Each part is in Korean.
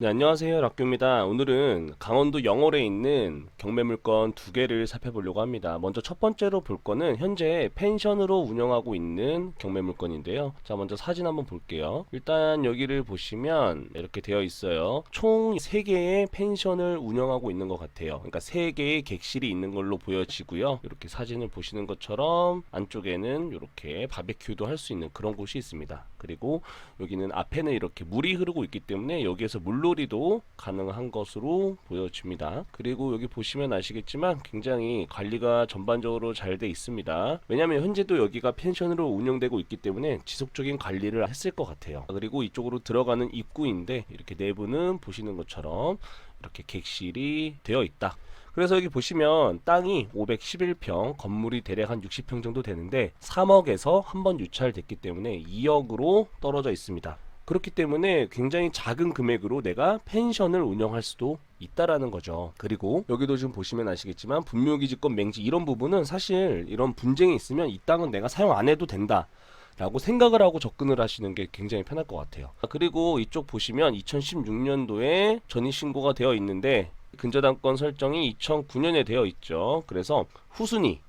네, 안녕하세요. 락규입니다. 오늘은 강원도 영월에 있는 경매물건 두 개를 살펴보려고 합니다. 먼저 첫 번째로 볼 거는 현재 펜션으로 운영하고 있는 경매물건인데요. 자, 먼저 사진 한번 볼게요. 일단 여기를 보시면 이렇게 되어 있어요. 총 3개의 펜션을 운영하고 있는 것 같아요. 그러니까 3개의 객실이 있는 걸로 보여지고요. 이렇게 사진을 보시는 것처럼 안쪽에는 이렇게 바베큐도 할 수 있는 그런 곳이 있습니다. 그리고 여기는 앞에는 이렇게 물이 흐르고 있기 때문에 여기에서 물놀이도 가능한 것으로 보여집니다. 그리고 여기 보시면 아시겠지만 굉장히 관리가 전반적으로 잘 돼 있습니다. 왜냐하면 현재도 여기가 펜션으로 운영되고 있기 때문에 지속적인 관리를 했을 것 같아요. 그리고 이쪽으로 들어가는 입구인데 이렇게 내부는 보시는 것처럼 이렇게 객실이 되어 있다. 그래서 여기 보시면 땅이 511평, 건물이 대략 한 60평 정도 되는데 3억에서 한번 유찰됐기 때문에 2억으로 떨어져 있습니다. 그렇기 때문에 굉장히 작은 금액으로 내가 펜션을 운영할 수도 있다라는 거죠. 그리고 여기도 지금 보시면 아시겠지만 분묘기지권 맹지 이런 부분은 사실 이런 분쟁이 있으면 이 땅은 내가 사용 안 해도 된다 라고 생각을 하고 접근을 하시는 게 굉장히 편할 것 같아요. 그리고 이쪽 보시면 2016년도에 전입신고가 되어 있는데 근저당권 설정이 2009년에 되어 있죠. 그래서 후순위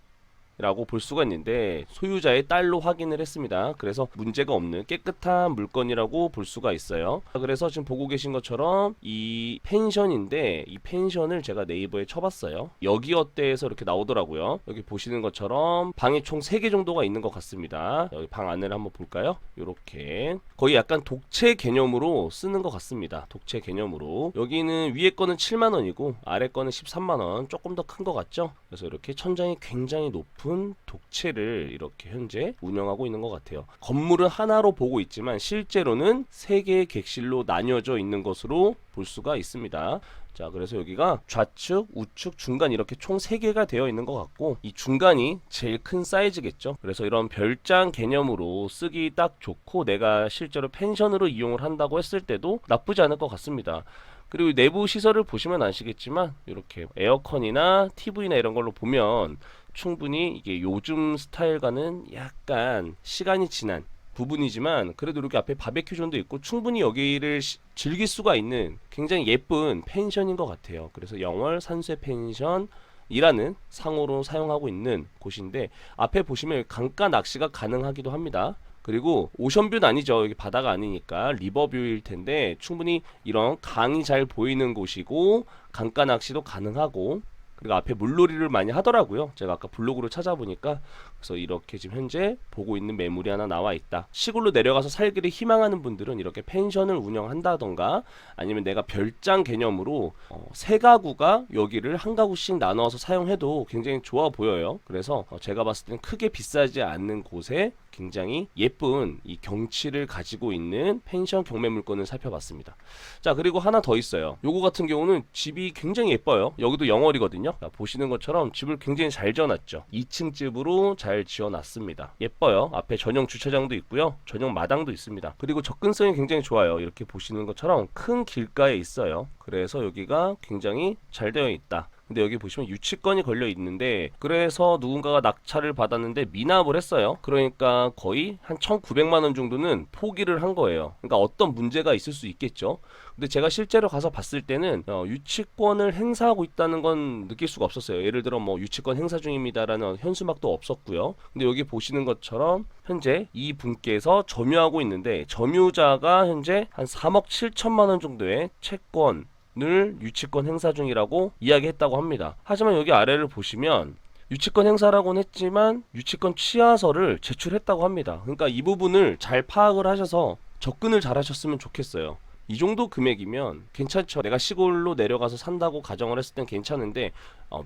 라고 볼 수가 있는데 소유자의 딸로 확인을 했습니다. 그래서 문제가 없는 깨끗한 물건이라고 볼 수가 있어요. 그래서 지금 보고 계신 것처럼 이 펜션인데 이 펜션을 제가 네이버에 쳐봤어요. 여기 어때에서 이렇게 나오더라고요. 여기 보시는 것처럼 방이 총 3개 정도가 있는 것 같습니다. 여기 방 안을 한번 볼까요? 이렇게 거의 약간 독채 개념으로 쓰는 것 같습니다. 독채 개념으로 여기는 위에 거는 7만원이고 아래 거는 13만원 조금 더 큰 것 같죠? 그래서 이렇게 천장이 굉장히 높은 독채를 이렇게 현재 운영하고 있는 것 같아요. 건물은 하나로 보고 있지만 실제로는 3개의 객실로 나뉘어져 있는 것으로 볼 수가 있습니다. 자, 그래서 여기가 좌측, 우측, 중간 이렇게 총 3개가 되어 있는 것 같고 이 중간이 제일 큰 사이즈겠죠. 그래서 이런 별장 개념으로 쓰기 딱 좋고 내가 실제로 펜션으로 이용을 한다고 했을 때도 나쁘지 않을 것 같습니다. 그리고 내부 시설을 보시면 아시겠지만 이렇게 에어컨이나 TV나 이런 걸로 보면 충분히 이게 요즘 스타일과는 약간 시간이 지난 부분이지만 그래도 이렇게 앞에 바베큐 존도 있고 충분히 여기를 즐길 수가 있는 굉장히 예쁜 펜션인 것 같아요. 그래서 영월 산수의 펜션이라는 상호로 사용하고 있는 곳인데 앞에 보시면 강가 낚시가 가능하기도 합니다. 그리고 오션뷰는 아니죠. 여기 바다가 아니니까 리버뷰일 텐데 충분히 이런 강이 잘 보이는 곳이고 강가 낚시도 가능하고 그리고 앞에 물놀이를 많이 하더라고요. 제가 아까 블로그로 찾아보니까 그래서 이렇게 지금 현재 보고 있는 매물이 하나 나와 있다. 시골로 내려가서 살기를 희망하는 분들은 이렇게 펜션을 운영한다던가 아니면 내가 별장 개념으로 세 가구가 여기를 한 가구씩 나눠서 사용해도 굉장히 좋아 보여요. 그래서 제가 봤을 때는 크게 비싸지 않는 곳에 굉장히 예쁜 이 경치를 가지고 있는 펜션 경매 물건을 살펴봤습니다. 자, 그리고 하나 더 있어요. 요거 같은 경우는 집이 굉장히 예뻐요. 여기도 영월이거든요. 자, 보시는 것처럼 집을 굉장히 잘 지어놨죠. 2층 집으로 잘 지어놨습니다. 예뻐요. 앞에 전용 주차장도 있고요. 전용 마당도 있습니다. 그리고 접근성이 굉장히 좋아요. 이렇게 보시는 것처럼 큰 길가에 있어요. 그래서 여기가 굉장히 잘 되어 있다. 근데 여기 보시면 유치권이 걸려 있는데 그래서 누군가가 낙찰을 받았는데 미납을 했어요. 그러니까 거의 한 1,900만 원 정도는 포기를 한 거예요. 그러니까 어떤 문제가 있을 수 있겠죠. 근데 제가 실제로 가서 봤을 때는 유치권을 행사하고 있다는 건 느낄 수가 없었어요. 예를 들어 뭐 유치권 행사 중입니다라는 현수막도 없었고요. 근데 여기 보시는 것처럼 현재 이 분께서 점유하고 있는데 점유자가 현재 한 3억 7천만 원 정도의 채권 을 유치권 행사 중이라고 이야기했다고 합니다. 하지만 여기 아래를 보시면 유치권 행사라고는 했지만 유치권 취하서를 제출했다고 합니다. 그러니까 이 부분을 잘 파악을 하셔서 접근을 잘 하셨으면 좋겠어요. 이 정도 금액이면 괜찮죠. 내가 시골로 내려가서 산다고 가정을 했을 땐 괜찮은데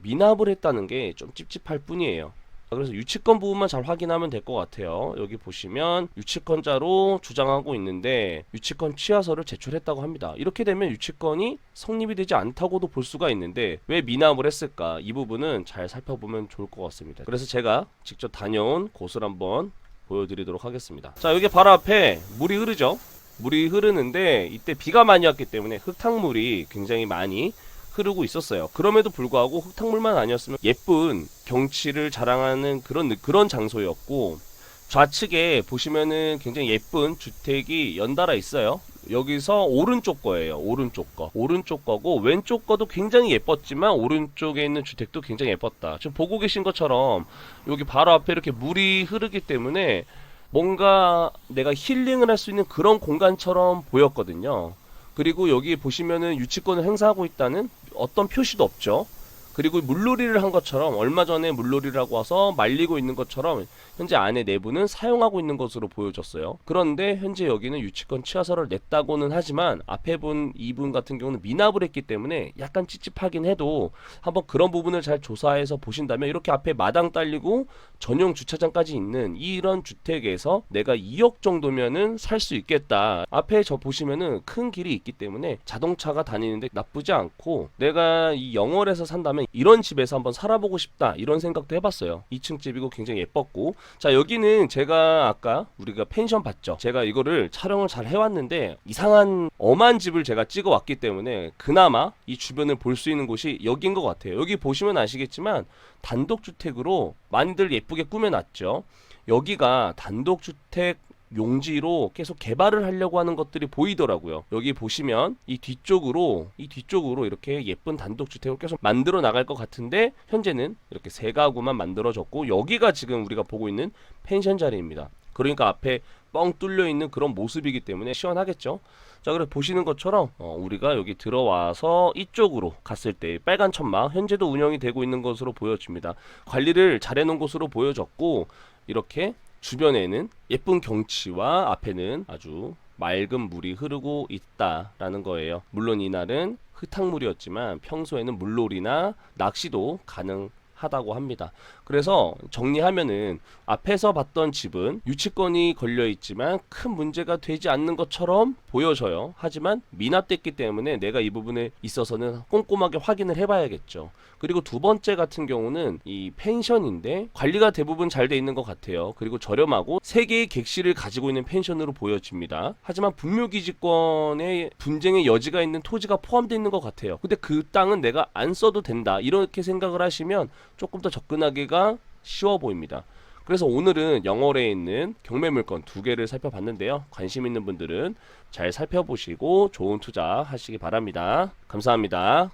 미납을 했다는 게 좀 찝찝할 뿐이에요. 그래서 유치권 부분만 잘 확인하면 될 것 같아요. 여기 보시면 유치권자로 주장하고 있는데 유치권 취하서를 제출했다고 합니다. 이렇게 되면 유치권이 성립이 되지 않다고도 볼 수가 있는데 왜 미납을 했을까? 이 부분은 잘 살펴보면 좋을 것 같습니다. 그래서 제가 직접 다녀온 곳을 한번 보여드리도록 하겠습니다. 자, 여기 바로 앞에 물이 흐르죠. 물이 흐르는데 이때 비가 많이 왔기 때문에 흙탕물이 굉장히 많이 흐르고 있었어요. 그럼에도 불구하고 흙탕물만 아니었으면 예쁜 경치를 자랑하는 그런 장소였고 좌측에 보시면은 굉장히 예쁜 주택이 연달아 있어요. 여기서 오른쪽 거예요. 오른쪽 거고 왼쪽 거도 굉장히 예뻤지만 오른쪽에 있는 주택도 굉장히 예뻤다. 지금 보고 계신 것처럼 여기 바로 앞에 이렇게 물이 흐르기 때문에 뭔가 내가 힐링을 할 수 있는 그런 공간처럼 보였거든요. 그리고 여기 보시면은 유치권을 행사하고 있다는 어떤 표시도 없죠. 그리고 물놀이를 한 것처럼 얼마 전에 물놀이를 하고 와서 말리고 있는 것처럼 현재 안에 내부는 사용하고 있는 것으로 보여졌어요. 그런데 현재 여기는 유치권 취하서를 냈다고는 하지만 앞에 분 이분 같은 경우는 미납을 했기 때문에 약간 찝찝하긴 해도 한번 그런 부분을 잘 조사해서 보신다면 이렇게 앞에 마당 딸리고 전용 주차장까지 있는 이런 주택에서 내가 2억 정도면은 살 수 있겠다. 앞에 저 보시면은 큰 길이 있기 때문에 자동차가 다니는데 나쁘지 않고 내가 이 영월에서 산다면 이런 집에서 한번 살아보고 싶다 이런 생각도 해봤어요. 2층 집이고 굉장히 예뻤고 자 여기는 제가 아까 우리가 펜션 봤죠. 제가 이거를 촬영을 잘 해왔는데 이상한 엄한 집을 제가 찍어 왔기 때문에 그나마 이 주변을 볼 수 있는 곳이 여기인 것 같아요. 여기 보시면 아시겠지만 단독주택으로 많이들 예쁘게 꾸며놨죠. 여기가 단독주택 용지로 계속 개발을 하려고 하는 것들이 보이더라고요. 여기 보시면 이 뒤쪽으로 이렇게 예쁜 단독주택을 계속 만들어 나갈 것 같은데 현재는 이렇게 세 가구만 만들어졌고 여기가 지금 우리가 보고 있는 펜션 자리입니다. 그러니까 앞에 뻥 뚫려 있는 그런 모습이기 때문에 시원하겠죠. 자, 그래 보시는 것처럼 우리가 여기 들어와서 이쪽으로 갔을 때 빨간 천막 현재도 운영이 되고 있는 것으로 보여집니다. 관리를 잘 해놓은 것으로 보여졌고 이렇게 주변에는 예쁜 경치와 앞에는 아주 맑은 물이 흐르고 있다라는 거예요. 물론 이날은 흙탕물이었지만 평소에는 물놀이나 낚시도 가능하다고 합니다. 그래서 정리하면은 앞에서 봤던 집은 유치권이 걸려 있지만 큰 문제가 되지 않는 것처럼 보여져요. 하지만 미납됐기 때문에 내가 이 부분에 있어서는 꼼꼼하게 확인을 해봐야겠죠. 그리고 두 번째 같은 경우는 이 펜션인데 관리가 대부분 잘 돼 있는 것 같아요. 그리고 저렴하고 3개의 객실을 가지고 있는 펜션으로 보여집니다. 하지만 분묘기지권에 분쟁의 여지가 있는 토지가 포함되어 있는 것 같아요. 근데 그 땅은 내가 안 써도 된다 이렇게 생각을 하시면 조금 더 접근하기가 쉬워 보입니다. 그래서 오늘은 영월에 있는 경매물건 2개를 살펴봤는데요. 관심 있는 분들은 잘 살펴보시고 좋은 투자 하시기 바랍니다. 감사합니다.